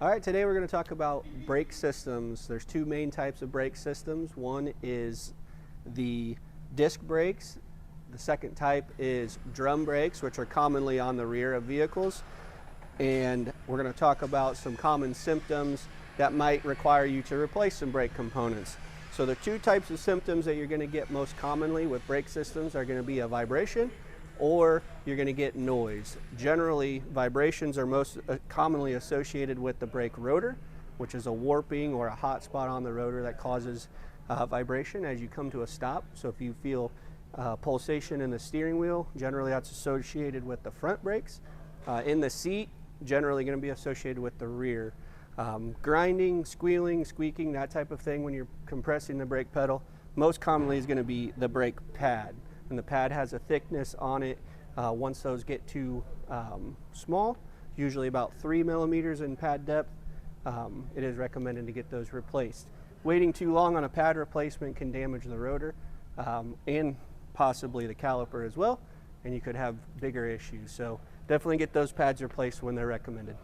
All right, today we're going to talk about brake systems. There's two main types of brake systems. One is the disc brakes. The second type is drum brakes, which are commonly on the rear of vehicles. And we're going to talk about some common symptoms that might require you to replace some brake components. So the two types of symptoms that you're going to get most commonly with brake systems are going to be a vibration, or you're going to get noise. Generally, vibrations are most commonly associated with the brake rotor, which is a warping or a hot spot on the rotor that causes vibration as you come to a stop. So if you feel pulsation in the steering wheel, generally that's associated with the front brakes. In the seat, generally going to be associated with the rear. Grinding, squealing, squeaking, that type of thing when you're compressing the brake pedal, most commonly is going to be the brake pad. And the pad has a thickness on it. Once those get too small, usually about 3 millimeters in pad depth, it is recommended to get those replaced. Waiting too long on a pad replacement can damage the rotor and possibly the caliper as well, and you could have bigger issues. So definitely get those pads replaced when they're recommended.